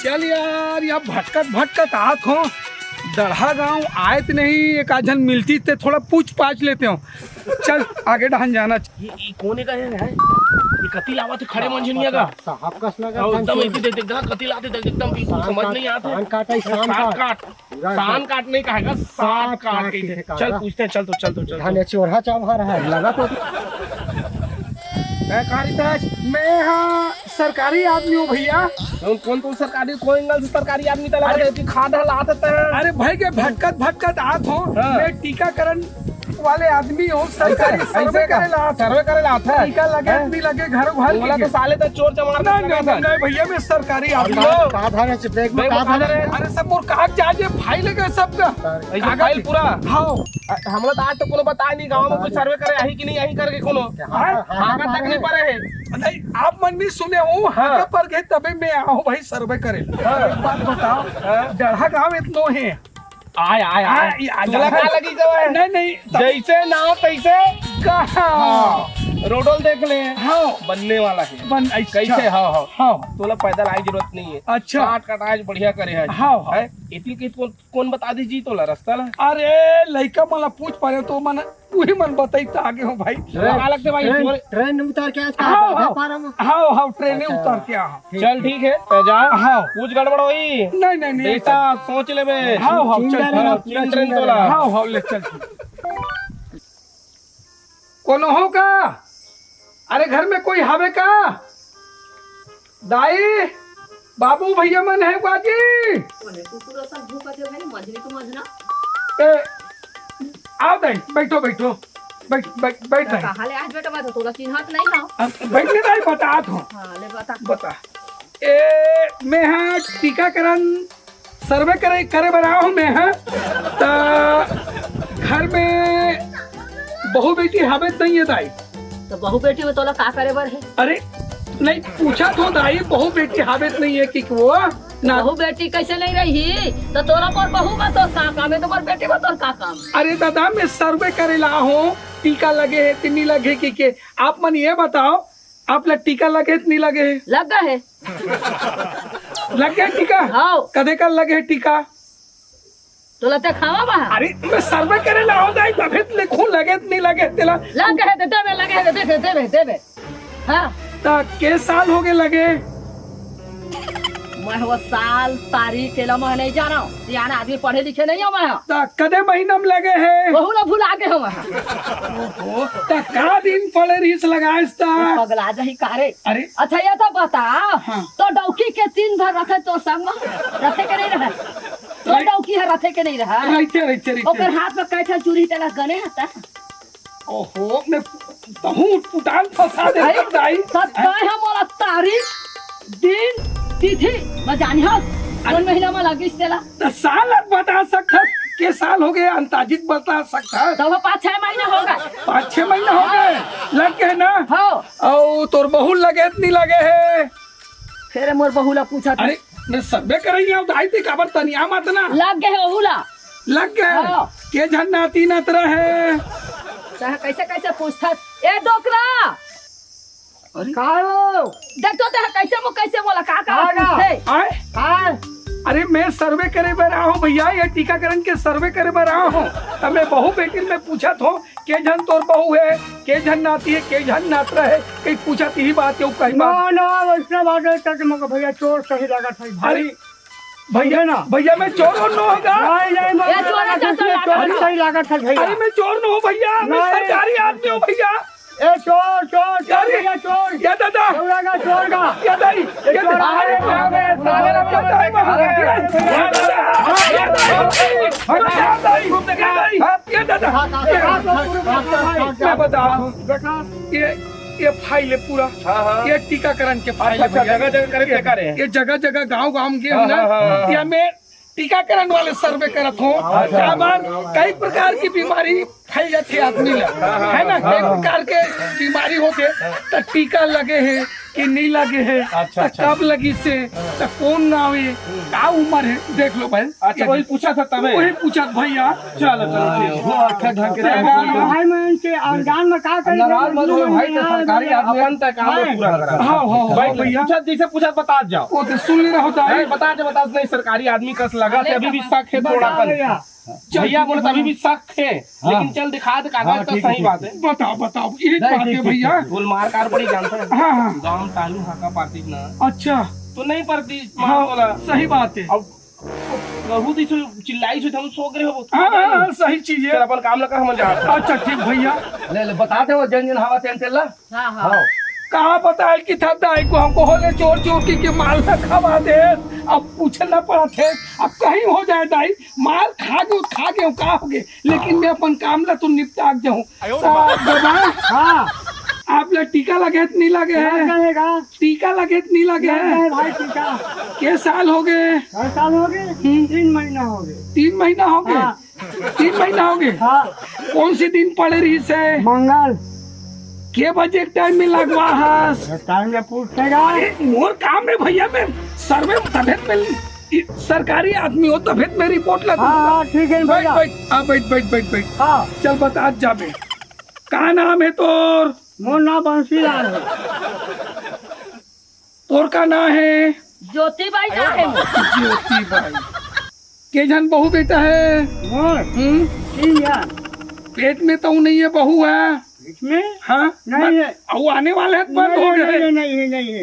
चल यार, या भटकत भटकत आत हो। दढ़ा गांव आए तो नहीं, एक आधन मिलती ते थोड़ा पूछ पाछ लेते हो। चल आगे ढहन जाना। ये कोने का है ये कति लावा थे खड़े मंझनिया का साहब कस लगा एकदम ऐसे देख देख कति लाते देख एकदम बिल्कुल समझ नहीं आता कान काटा शान काट नहीं कहेगा सात काट के चल पूछते हैं। चल तो धाने चोरहा चावहा रहा है लगा तो मैं हाँ सरकारी आदमी हूँ भैया। कौन सरकारी कोई एंगल से सरकारी आदमी तला खाद लाते थे। अरे भाई के भटकत भटकत आत हो। हाँ। मैं टीकाकरण वाले आदमी हूँ, सरकारी सर्वे करे लाता है। टीका लगे भी लगे घर भर बोला तो साले तो चोर चमार नहीं भैया, मैं सरकारी आदमी हूँ। का धाने से बैग में का धाने अरे सब मोर कागज फाइल लगे सबका फाइल पूरा। हाँ हमला तो आज तो कोनो बताए नहीं गांव में कोई सर्वे करे आई कि नहीं आई करके कोनो हां तक नहीं पड़े है। नहीं आप मन भी सुने हो। हाँ पर गए तबे मैं आओ भाई सर्वे करे। एक बात बताओ, डढ़ा गाँव इतनो है। आय चला का लगी जब नहीं जैसे नाव तैसे कहाँ रोडोल देख ले। हाँ बनने वाला है कैसे। हाँ तोला पैदल आई जरूरत नहीं है। अच्छा काट आज बढ़िया करे है। हाँ इतनी कौन बता दीजिए तोला रास्ता ला। अरे लड़का मला पूछ पारे तो मन तू ही मन बताई तो आगे हो भाई। लगते भाई ट्रेन उतार के आज हाँ ट्रेन उतार के आ। चल ठीक है तो जा। हाँ कुछ गड़बड़ हुई नहीं ऐसा सोच ले बे। हाँ ट्रेन तोला हाँ ले चल। कौन हो का? अरे घर में कोई हवे का? दाई बाबू भैया मन है बाजी। आओ दाई बैठो बैठ आज बेटा बात तोला चिन्हत नहीं ना बैठने दाई बता दो। हां ले बता मैं हाँ टीकाकरण सर्वे करे बना हूँ। मैं हाँ घर में बहू बेटी हावेत नहीं है दाई। तो बहू बेटी में तोला का करे बर है? अरे नहीं पूछा तो दाई, बहू बेटी हावेत नहीं है कि वो ना। बहू बेटी कैसे नहीं रही तो तोला पर बहू में तो का काम है, तो पर बेटी में तो का काम। अरे दादा मैं सर्वे करे ला हूँ, टीका लगे है कि नहीं लगे कि आप मन ये बताओ आप लोग टीका लगे नहीं लगे है? लग गए है। लग गया टीका? हाँ कदे का लगे है टीका? तोला ते खावा बा। अरे मैं सर्वे करे ला हूँ दाई, तभी लिखूं लगे नहीं लगे तेला। लग गए देते में लगे देबे। हां ता के साल हो गए लगे? मैं वो साल तारीख के ला मैं नहीं जाना हूं। सियाना आदमी पढ़े लिखे नहीं हो मैं। ता कदे महीना में लगे है? बहू ना भुला के हो मैं। ओहो ता का दिन पड़े रिस लगाइस ता? पगला जही कारे। अरे अच्छा ये तो बता। हाँ। तो डौकी के 3 भर रखे तो संग रखे के नहीं रहे? तो डौकी है रखे के नहीं रहा? रहते ओकर हाथ में कैठा चूड़ी तेला गने हता। ओहो मैं बहुत पुटान फंसा दे दाई। सत्ताई हमारा तारीख दिन तिथि मैं जानी हूं कौन महीना में लगी तेला। तो साल बता सकता के साल हो गए अंताजित बता सकता? तो 5-6 महीने हो गए। 5-6 महीने हो गए लग गए ना? हाँ और तोर बहू लगे नहीं लगे है? फिर मोर बहुला पूछा। अरे मैं सर्वे करेंगे अब दाई ते काबर तनिया मत ना। लग गए बहुला लग गए। हाँ। के झन्नाती नतरा है कैसे पूछता ए डोकरा कालो देखो तो कैसे बोला का आए? अरे मैं सर्वे करे बर रहा हूँ भैया, ये टीकाकरण के सर्वे करे बर रहा हूँ। तब मैं बहू बेटी में पूछा था के झन तोर बहू है, के झन नाती है, के झन नातरा है, कहीं पूछा ही बात है कहीं बात ना वैसा बात है तक मगर भैया चोर सही लगा था। अरे भैया ना भैया मैं चोर और न होगा। चोर सही लगा था भैया। अरे मैं चोर न हो भैया, मैं सरकारी आदमी हूँ भैया। ए चोर क्या दादा चोर का क्या दाई मैं बता ये फाइल है पूरा। ये टीकाकरण के फाइल है। जगह जगह गांव के हो ना, या मैं टीकाकरण वाले सर्वे करत हूँ। कई प्रकार की बीमारी फैल जाती है आदमी है ना, कई प्रकार के बीमारी होते तो टीका लगे है कि नहीं लगे है। अच्छा, तो कब लगी से तो कौन नाम है का उम्र है देख लो भाई। अच्छा वही पूछा था तब वही पूछा भैया। चलो चलो अच्छा ढंग भाई मैं इनके अनुदान में का करी नाराज मत हो भाई, तो सरकारी आदमी अपन तक काम पूरा करा। हाँ हाँ भाई हाँ भैया पूछा जैसे पूछा बता जाओ। वो तो सुन लेना होता है। बता नहीं सरकारी आदमी कस लगा थे, अभी भी शक है थोड़ा कल भैया बोले तो अभी भी शक है, लेकिन चल दिखा दे कागज तो सही बात है। बताओ बताओ एक बात है भैया। गुलमार कार बड़ी जानता है। हाँ हाँ गाँव तालू हाका पाती ना अच्छा तो नहीं पड़ती। हाँ सही बात है। अब बहुत ही चिल्लाई से हम सो गए हो। हाँ हाँ सही चीज है। अपन काम लगा हम जा। अच्छा ठीक भैया ले बताते हो जन जन हवा तेल तेल। हाँ हाँ कहाँ बताए कि था दाई को हमको होले चोर चोर के माल न खवा दे। अब पूछना पड़ा थे अब कहीं हो जाए दाई माल खा गए का हो गए, लेकिन मैं अपन काम ला तो निपटा जाऊँ। हाँ आप लोग टीका लगे नहीं लगे है? कहेगा टीका लगे नहीं लगे है? भाई टीका के साल हो गए? 4 साल हो गए 3 महीना हो गए 3 महीना हो गए। हाँ। 3 महीना हो गए। हाँ कौन सी दिन पड़े रही से? मंगल के बजे टाइम में लगवा हस? टाइम में पूछेगा। मोर काम है भैया, मैं सर्वे तबियत में सरकारी आदमी हो तबियत में रिपोर्ट लगा। हाँ ठीक है बैठ भैया। बैठ हाँ बैठ बैठ बैठ बैठ। हाँ चल बता जाबे का नाम है तोर? मोर नाम बंसीलाल है। तोर का नाम है? ज्योति बाई का है ज्योति बाई। के जन बहू बेटा है? मोर 3 यार पेट में तो नहीं है, बहू है इसमें हाँ नहीं है। वो आने वाले हैं बंद हो गए हैं।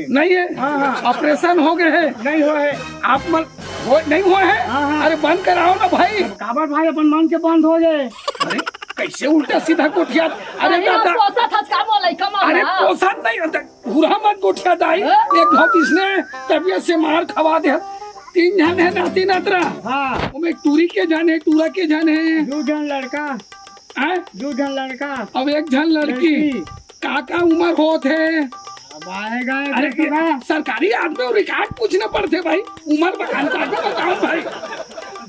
नहीं है हाँ हाँ ऑपरेशन हो गए है। नहीं हो है। आप नहीं हुआ है? हाँ, हाँ। अरे बंद कराओ ना भाई। काबर भाई अपन मन के बंद हो गए। अरे कैसे उल्टा सीधा कोठिया? अरे अरे दादा पोसा था काम वाला कमा अरे पोसा नहीं होता पूरा मत कोठिया दाई। एक घाव किसने तबियत से मार खवा दे। 3 जन है नाती नातरा। हाँ वो में टूरी के जाने टूरा के जाने 2 जन लड़का हैं? 2 जन लड़का अब 1 जन लड़की। का उम्र होत है? अब आएगा अरे सरकारी आदमी और रिकॉर्ड पूछना पड़ते भाई। उम्र बताओ भाई।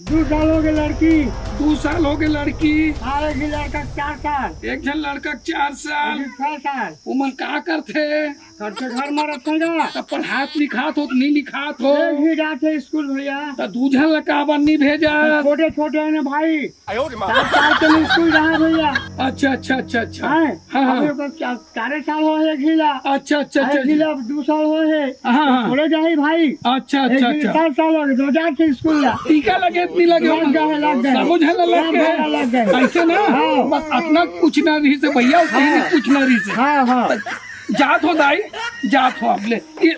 2 साल हो गए लड़की। 2 साल हो गए लड़की। आएगी लड़का 4 साल। 1 जन लड़का 4 साल। 6 साल उमन का करते? करते घर में रखेगा। तब पढ़ात लिखात हो नहीं लिखात हो? एक ही जाते स्कूल भैया। तो 2 जन लड़का नहीं भेजा? छोटे छोटे है ना भाई। 4 साल के लिए स्कूल रहा भैया। अच्छा अच्छा अच्छा अच्छा हाँ हाँ। अभी ओकर 4 साल हो है घिला। अच्छा अच्छा अच्छा एक घिला 2 साल हो है। हाँ हाँ थोड़े जाए भाई। अच्छा अच्छा अच्छा 4 साल हो गए 2 जाते स्कूल ला। टीका लगे नहीं लगे? लग गए। सब जन लग गए ऐसे ना। हाँ। बस अपना पूछना रही से भैया पूछना रही से। हाँ हाँ जात हो दाई जात हो अब ले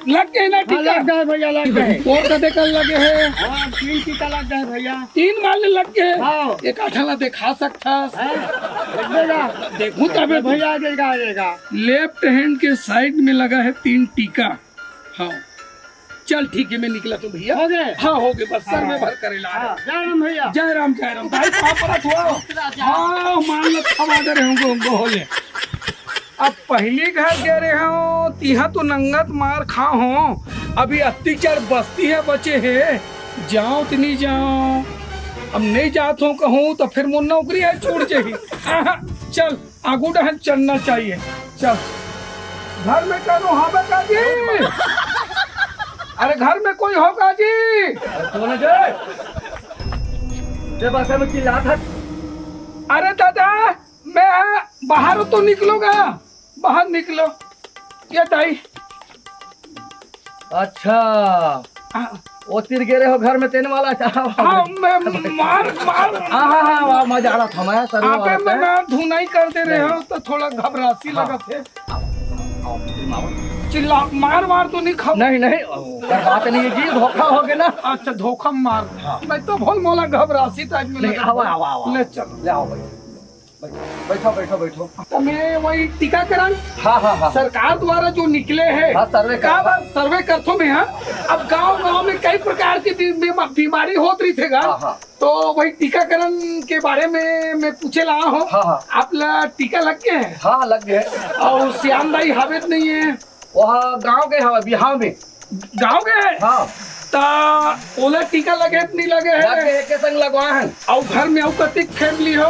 लग गए ना टीका? लग गए भैया लग गए। और कदे कल लगे है? हाँ 3 टीका लग गए भैया। 3 मारने लग गए। हाँ। एक आठला दिखा सकता देगा देखूं तबे भैया देगा देगा। लेफ्ट हैंड के साइड में लगा है 3 टीका। हाँ चल ठीक है मैं निकला तो भैया। हो गए। हाँ हो गए बस सर में भर करेला। जय राम भैया। जय राम भाई कहाँ पर हाँ मान लो खवा दे रहे होंगे होले। अब पहली घर कह रहे हो तिहा तो नंगत मार खा हो। अभी 4 बस्ती है बचे है जाओ तो नहीं जाओ। अब नहीं जात हो कहूँ तो फिर मुन नौकरी है छोड़ जाएगी। चल आगू डहन चलना चाहिए। चल घर में करो हाँ का जी? अरे घर में कोई होगा जी? अरे दादा मैं बाहर तो निकलूंगा। बाहर निकलो ये दाई। अच्छा वो तिर गिरे हो घर में तेने वाला। हाँ मैं मार हाँ मजा आ रहा था मैं सर आपे मैं धुनाई कर दे रहे हो तो थोड़ा घबरासी लगा थे। चिल्ला मार तो नहीं खब नहीं बात नहीं जी धोखा हो गया ना। अच्छा धोखा मार। मैं तो बहुत मोला घबरासी टाइप में लगा। आओ ले चल ले आओ बैठो। तो मैं वही टीकाकरण हाँ सरकार द्वारा जो निकले हैं हाँ, सर्वे करतो में। हाँ अब गांव में कई प्रकार की बीमारी होत रही थे। हाँ। तो वही टीकाकरण के बारे में मैं पूछे ला हूँ। हाँ। आप टीका लग गए हैं? हाँ लग गए। और श्याम दाई हावेत नहीं है? वहाँ गाँव गए हवा बिहार में। गाँव गए हाँ ओला टीका लगे नहीं लगे है? एक संग लगवाए हैं। और घर में कतिक फैमिली हो?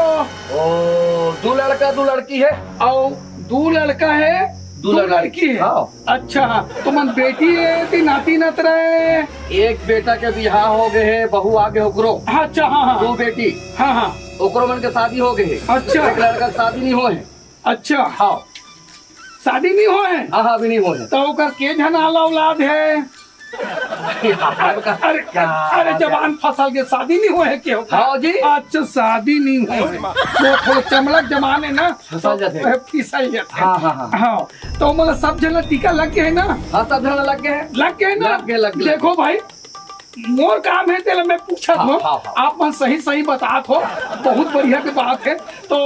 2 लड़का 2 लड़की है। और 2 लड़का है दो लड़की है। हाँ। अच्छा तो मन बेटी है ती नाती नत रहे। एक बेटा के बिहार हो गए है, बहू आगे ओकरो। अच्छा हाँ दो हाँ बेटी हाँ हाँ ओकरो मन के शादी हो गए है। अच्छा। एक लड़का के शादी नहीं हो है। अच्छा हाँ शादी नहीं हो है हाँ अभी नहीं हो है। तो ओकर के जन आला औलाद है। अरे अरे जवान फसल के शादी नहीं हुए है क्यों? हाँ जी। अच्छा शादी नहीं हुए है तो थोड़ा चमड़क जमाने ना फिसल जाते। फिसल जाते। हाँ हाँ हाँ हाँ तो मतलब सब जगह टीका लग गया है ना? हाँ सब धरने लग गए हैं। लग गए ना? लग गए। देखो भाई मोर काम है तेल मैं पूछा हाँ, हो हाँ, हाँ। आप मन सही सही बात हो बहुत बढ़िया की बात है तो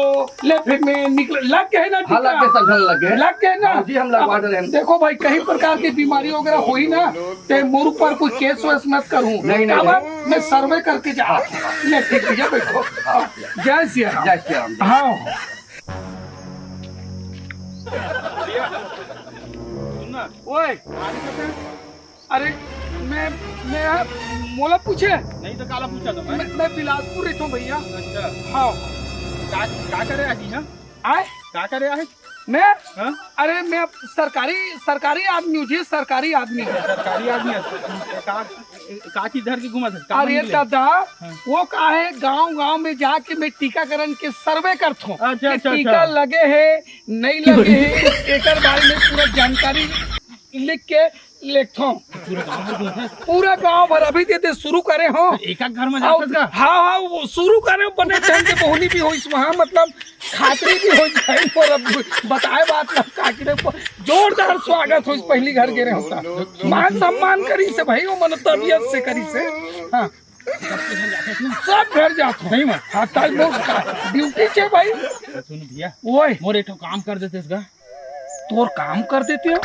ले फिर मैं निकल लग गए ना? हाँ लग गए, सब धरने लग गए। लग गए ना? हाँ जी हम लगवा रहे हैं। देखो भाई कई प्रकार की बीमारी वगैरह हुई ना ते मुर्ग पर कुछ केस वेस मत करूं। नहीं, नहीं, अब मैं सर्वे करके जा ले ठीक भैया बैठो। जय श्री राम। जय श्री राम। हाँ ओए अरे मैं मोला पूछे नहीं तो काला पूछा तो मैं बिलासपुर रहता हूँ भैया। अच्छा हाँ क्या करे आज ना आए क्या करे आज? मैं हाँ? अरे मैं सरकारी आदमी हूँ जी सरकारी आदमी। सरकारी आदमी है का चीज धर के घुमा था? अरे दादा वो का है गांव में जाके मैं टीकाकरण के सर्वे करता हूँ। अच्छा, अच्छा, टीका अच्छा। लगे है नहीं लगे है एक बारे में पूरा जानकारी लिख के लिखता हूँ। पूरा गांव भर अभी दे शुरू करे हो एक घर में जाता हाँ वो शुरू करे बने टाइम के बहुनी भी हो वहाँ मतलब खातरी भी हो जाए और अब बताए बात ना काकी जोरदार स्वागत हो पहली घर गिरे होता मान सम्मान करी से भाई वो मन तबियत से करी से। हाँ सब घर जाते नहीं मैं हाँ ड्यूटी छे भाई। सुन भैया ओए मोर एक काम कर देते इसका तोर काम कर देते हो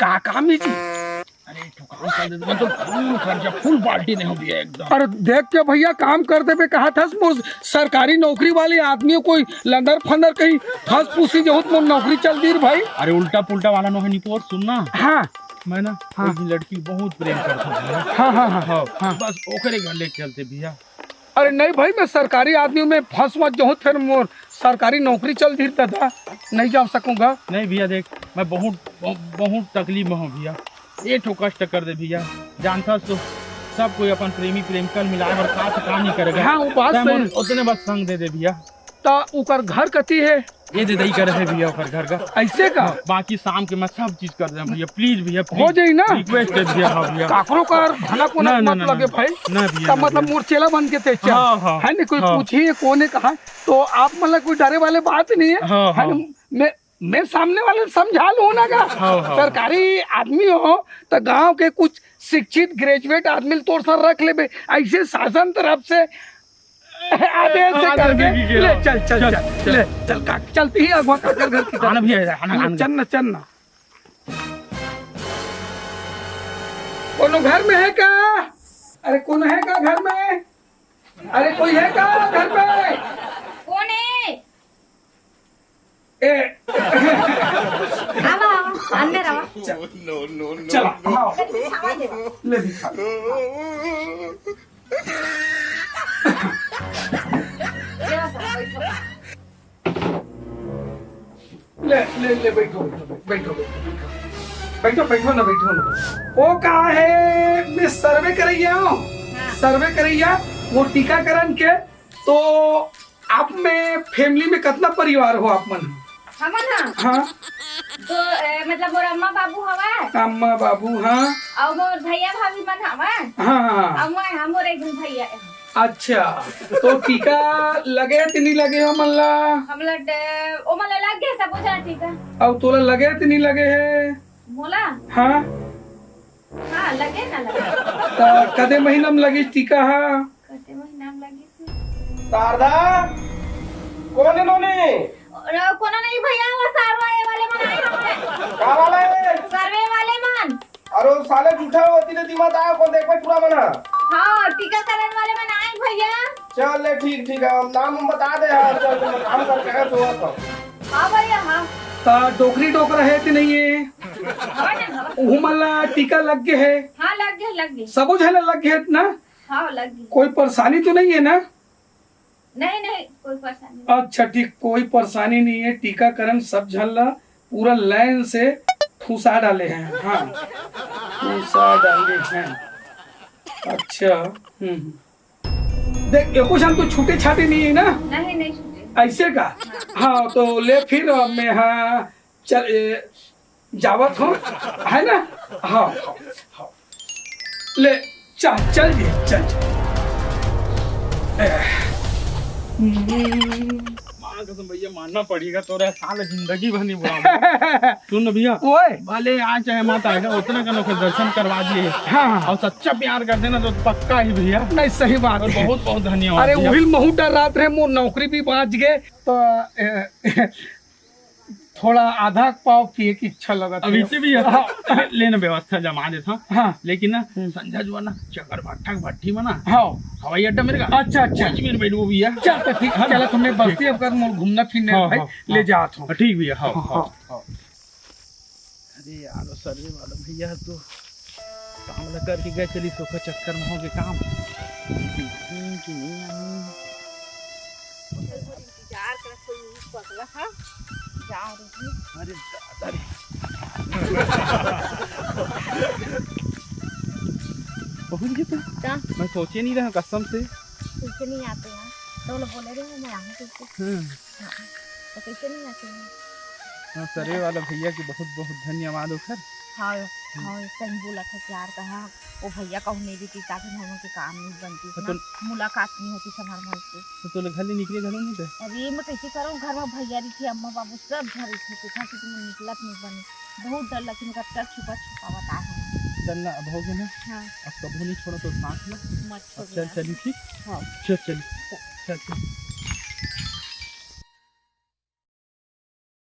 का काम है जी? अरे काम कर देते मतलब फुल खर्चा फुल बाल्टी नहीं हो गया एकदम। अरे देख के भैया काम करते पे कहा था सरकारी नौकरी वाले आदमी कोई लंदर फंदर कहीं फंस फूसी जो नौकरी चल दी भाई। अरे उल्टा पुल्टा वाला नो है निपोर सुनना। हाँ मैं ना हाँ। एक लड़की बहुत प्रेम करता हूँ। हाँ हाँ हाँ हाँ हाँ। बस ओकरे घर लेके चलते भैया। अरे नहीं भाई मैं सरकारी आदमी में फंस मत जो फिर मोर सरकारी नौकरी चल दी दादा नहीं जा सकूंगा। नहीं भैया देख मैं बहुत तकलीफ में हूँ भैया ये ठो कष्ट कर दे भैया जानता तो सब कोई अपन प्रेमी प्रेमिकल मिलाए और काम नहीं करेगा। हाँ वो बात सही। उतने बस संग दे दे भैया। तो उकर घर कती है ये दे दही करे है भैया ओकर घर का ऐसे का बाकी शाम के मैं सब चीज कर दे भैया प्लीज भैया हो जाई ना रिक्वेस्ट है भैया। हाँ भैया काकरो का भला को ना, मत ना, लगे ना, भाई ना भैया का मतलब मूर्चेला बन के ते चल हाँ, हाँ, है नहीं कोई हाँ। पूछी कोने कहा तो आप मतलब कोई डरे वाले बात नहीं है। हाँ, है हाँ। ना? मैं सामने वाले समझा लूँ ना का हाँ, हाँ। सरकारी आदमी हो तो गांव के कुछ शिक्षित ग्रेजुएट आदमी तोड़ सर रख ले ऐसे शासन तरफ से आदेश से करके ले चल ले चल का चलती ही अगवा काकर घर की आना भैया आना चलना कोनो घर में है का? अरे कौन है का घर में? अरे कोई है का घर पे? कौन है? ए आवा अंदर आवा चला आओ छावा देवा ले दिखा देवा सब बैठो ले बैठो ना वो कहा है मैं सर्वे करैया हूँ सर्वे करैया वो टीकाकरण के तो आप में फैमिली में कितना परिवार हो आप मन? हमन हाँ तो मतलब मोर अम्मा बाबू हवा अम्मा बाबू हाँ और मोर भैया भाभी मन हवा हाँ और मैं हमर एक जन भैया अच्छा तो टीका लगे नहीं लगे हो मल्ला? हमला ओ मला लग गया सब पूछा ठीक है अब तोला लगे नहीं लगे है? मोला हाँ हां लगे ना लगे तो कदे महीना में लगी टीका? हाँ कते महीना में लगी से शारदा कौन है नोने कोनो नहीं भैया वो सर्वे वाले मन आए हमें का वाला है सर्वे वाले मन अरे साले झूठा होती ने दिमाग आया कौन देख पे पूरा मना। हां टीकाकरण वाले मन आए भैया चल ले ठीक है नाम बता दे यार चल तुम काम करके है सो तो। हां भैया हां ता डोकरी डोकरा है कि नहीं है? हवा ना उमला टीका लग गए है हां लग गए सब झला लग गए ना? हां लग गई कोई परेशानी तो नहीं है ना? नहीं कोई परेशानी अच्छा ठीक कोई परेशानी नहीं है टीकाकरण सब झल्ला पूरा लाइन से फूसा डाले हैं। हाँ फूसा डाले हैं। अच्छा देख एको शाम तो छूटे छाटे नहीं है ना? नहीं नहीं छूटे। ऐसे का? हाँ तो ले फिर मैं हाँ चल जावत हो है ना? हाँ हाँ हाँ ले चल चल जी चल माँ कसम भैया मानना पड़ेगा, तो साल जिंदगी भर नहीं बुलाऊंगा। सुन भैया ओए भले आज चाहे मत आएगा, उतना का लोग दर्शन करवा दिए हाँ और सच्चा प्यार कर देना तो पक्का ही भैया। नहीं सही बात और है। बहुत बहुत धन्यवाद अरे भैया। वही महू डर रात रहे मोर नौकरी भी बाज गए तो थोड़ा आधा पाव पिए की इच्छा लगा था। अभी से भी लेना व्यवस्था जमा देता। हाँ लेकिन ना संध्या जो है ना चकर भट्टा भट्टी में ना हाँ हवाई अड्डा मेरे का अच्छा अच्छा बीच में बैठो भैया। चल तो ठीक है। चलो तुमने बस्ती अब घूमना फिरने हाँ, भाई हाँ, ले जात हो। ठीक भैया। हाँ हाँ, हाँ हाँ। अरे यार सर्वे वाला भैया तो काम लग करके गए, चली सोखा चक्कर में हो गए काम कि नहीं आनी। इंतजार कर कोई पगला है जा रही। अरे दादा रे। बहुत ही तो क्या मैं सोचे नहीं रहा कसम से। कैसे नहीं आते हैं तो लोग बोले रहे मैं आऊँ कैसे। तो कैसे नहीं आते हैं। सरे वाला भैया की बहुत बहुत धन्यवाद हो सर। हाँ हाँ कहीं बोला था प्यार का है वो भैया कहूँ नहीं भी ताकि हम के काम नहीं बनती तो मुलाकात नहीं होती संभाल भाल से। तो घर नहीं निकले, घर नहीं थे। अरे मैं कैसे करूँ घर में भैया रही थी अम्मा बाबू सब घर थे कितना कि तुम निकलत नहीं बनी बहुत डर लगी मगर सब छुपा छुपा बता है। डरना अब हो गया ना। हाँ अब कभी नहीं छोड़ा तो सांस लो। मत छोड़ चल चली ठीक। हाँ चल चल चल चल।